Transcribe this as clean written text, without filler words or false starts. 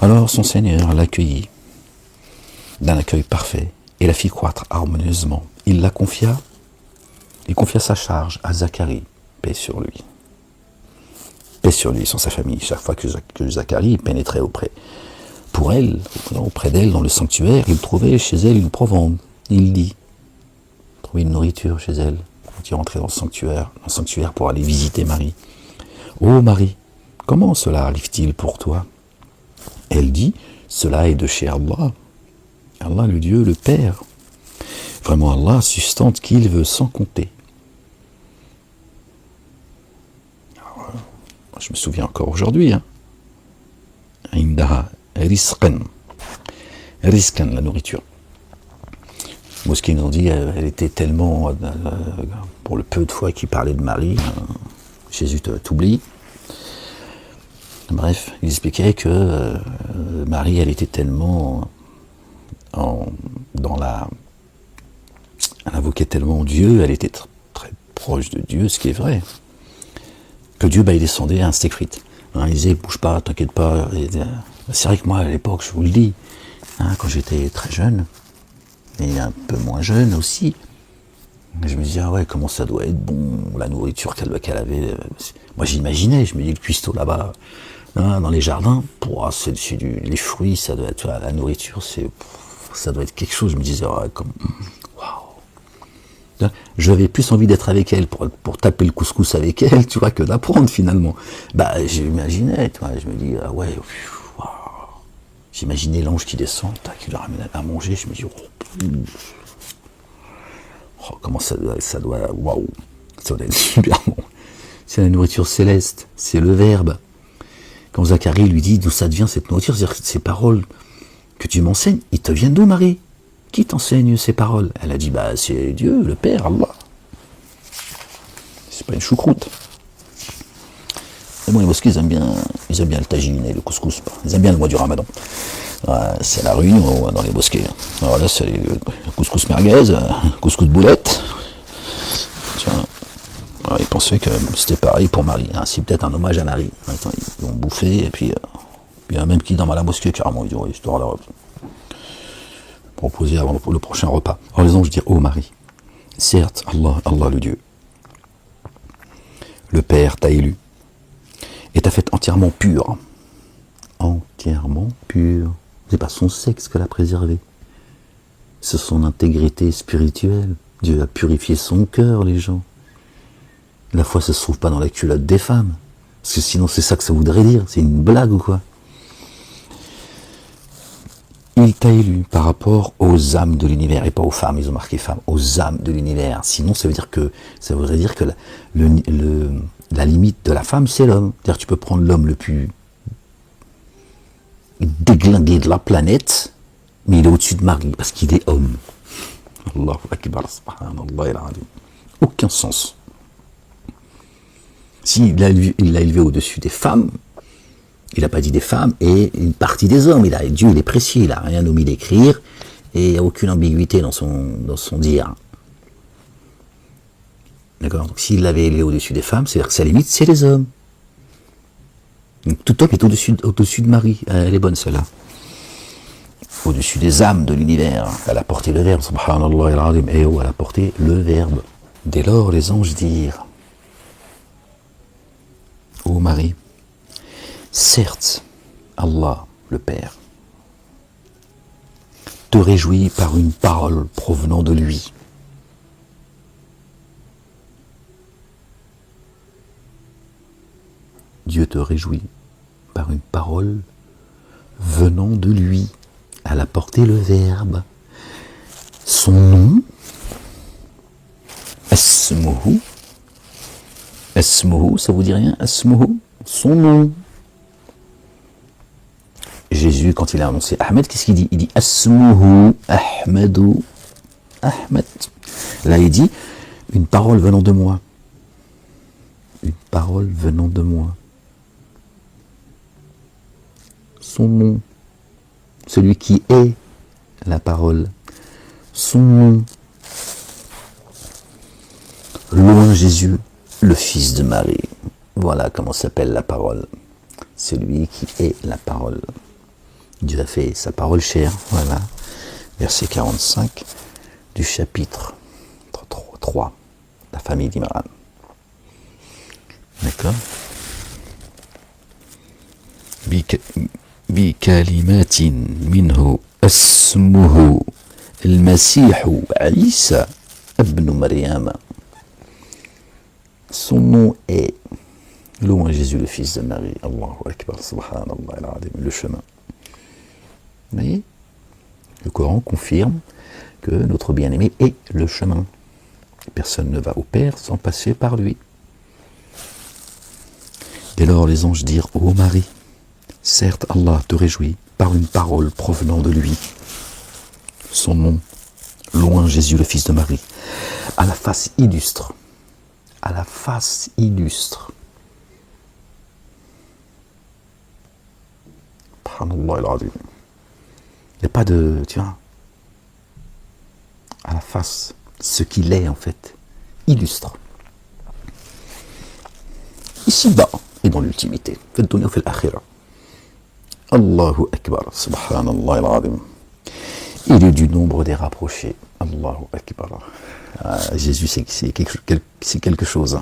Alors son Seigneur l'accueillit d'un accueil parfait et la fit croître harmonieusement. Il confia sa charge à Zacharie, paix sur lui. Paix sur lui, sur sa famille. Chaque fois que Zacharie pénétrait auprès d'elle, dans le sanctuaire, il trouvait chez elle une provende. Il dit, trouver une nourriture chez elle. Quand il rentrait dans le sanctuaire pour aller visiter Marie. Ô Marie, comment cela arrive-t-il pour toi? Elle dit, cela est de chez Allah. Allah, le Dieu, le Père. Vraiment, Allah sustente qui il veut sans compter. Alors, je me souviens encore aujourd'hui. Indaha risqan. Risqan, la nourriture. Les mosquées nous ont dit, elle était tellement, pour le peu de fois qu'il parlait de Marie, Jésus t'oublie. Bref, il expliquait que Marie, elle était tellement elle invoquait tellement Dieu, elle était très proche de Dieu, ce qui est vrai, que Dieu, il descendait à un steak frites. Il disait, bouge pas, t'inquiète pas. C'est vrai que moi, à l'époque, je vous le dis, quand j'étais très jeune, et un peu moins jeune aussi, je me disais, ouais, comment ça doit être bon, la nourriture qu'elle avait. Moi, j'imaginais, je me dis, le cuistot là-bas, dans les jardins, c'est les fruits, ça doit être, la nourriture, ça doit être quelque chose. Je me disais, ouais, waouh. J'avais plus envie d'être avec elle pour taper le couscous avec elle, tu vois, que d'apprendre finalement. J'imaginais, tu vois, je me dis, ah ouais, waouh. J'imaginais l'ange qui descend, qui lui ramène à manger, je me dis, comment ça doit, waouh, ça doit être super bon. C'est la nourriture céleste, c'est le Verbe. Quand Zacharie lui dit d'où ça devient cette nourriture, c'est-à-dire ces paroles que tu m'enseignes, ils te viennent d'où, Marie? Qui t'enseigne ces paroles? Elle a dit, c'est Dieu, le Père, Allah. C'est pas une choucroute. Mais bon, les mosquées, ils aiment bien le tagine et le couscous. Ils aiment bien le mois du Ramadan. C'est la réunion dans les mosquées. Alors là, c'est le couscous merguez, couscous boulette. Tiens. Alors, ils pensaient que c'était pareil pour Marie. C'est peut-être un hommage à Marie. Attends, ils vont bouffer, et puis il y a même qui dans la mosquée, carrément, ils disent, histoire de proposer avant le prochain repas. Alors les anges disent, ô Marie, certes, Allah le Dieu, le Père t'a élu, et t'a fait entièrement pure. Entièrement pure. C'est pas son sexe qu'elle a préservé. C'est son intégrité spirituelle. Dieu a purifié son cœur, les gens. La foi, ça se trouve pas dans la culotte des femmes. Parce que sinon, c'est ça que ça voudrait dire. C'est une blague ou quoi? Il t'a élu par rapport aux âmes de l'univers, et pas aux femmes, ils ont marqué femmes, aux âmes de l'univers. Sinon, ça voudrait dire que la limite de la femme, c'est l'homme. C'est-à-dire, tu peux prendre l'homme le plus déglingué de la planète, mais il est au-dessus de Marie, parce qu'il est homme. Allahu Akbar, subhanallah al-azim. Aucun sens. S'il l'a élevé au-dessus des femmes, il n'a pas dit des femmes et une partie des hommes. Dieu, il est précis, il n'a rien omis d'écrire et il n'y a aucune ambiguïté dans son dire. D'accord? Donc s'il l'avait élevé au-dessus des femmes, c'est-à-dire que sa limite, c'est les hommes. Donc, tout homme est au-dessus de Marie. Elle est bonne, celle-là. Au-dessus des âmes de l'univers. Elle a porté le Verbe, subhanallah al-azim. Et elle a porté le Verbe. Dès lors, les anges dirent, ô Marie, certes, Allah, le Père, te réjouit par une parole provenant de lui. Dieu te réjouit par une parole venant de lui. Elle a porté le Verbe. Son nom, Asmuhu. Asmuhu, ça vous dit rien? Asmuhu, son nom. Jésus, quand il a annoncé Ahmed, qu'est-ce qu'il dit? Il dit Asmuhu Ahmedou. Ahmed. Là, il dit une parole venant de moi. Une parole venant de moi. Son nom. Celui qui est la parole. Son nom. Loin Jésus, le fils de Marie. Voilà comment s'appelle la parole. Celui qui est la parole. Dieu a fait sa parole chère, voilà. Verset 45 du chapitre 3, la famille d'Imran. D'accord. بكلمات منه اسمه المسيح عيسى ابن مريم. Son nom est, louange Jésus, le fils de Marie. Allahu Akbar, subhanallah al-azim, le chemin. Vous voyez, le Coran confirme que notre bien-aimé est le chemin. Personne ne va au Père sans passer par lui. Dès lors, les anges dirent: ô Marie, certes Allah te réjouit par une parole provenant de lui. Son nom, louange Jésus, le fils de Marie, à la face illustre. À la face illustre. Subhanallah al-azim. Il n'y a pas de, tu vois, à la face, ce qu'il est en fait, illustre. Ici-bas et dans l'ultimité. Fait le dunya, fait l'akhira. Allahu Akbar, subhanallah al-azim. Il est du nombre des rapprochés. Allahu Akbar. Ah, Jésus, c'est quelque chose.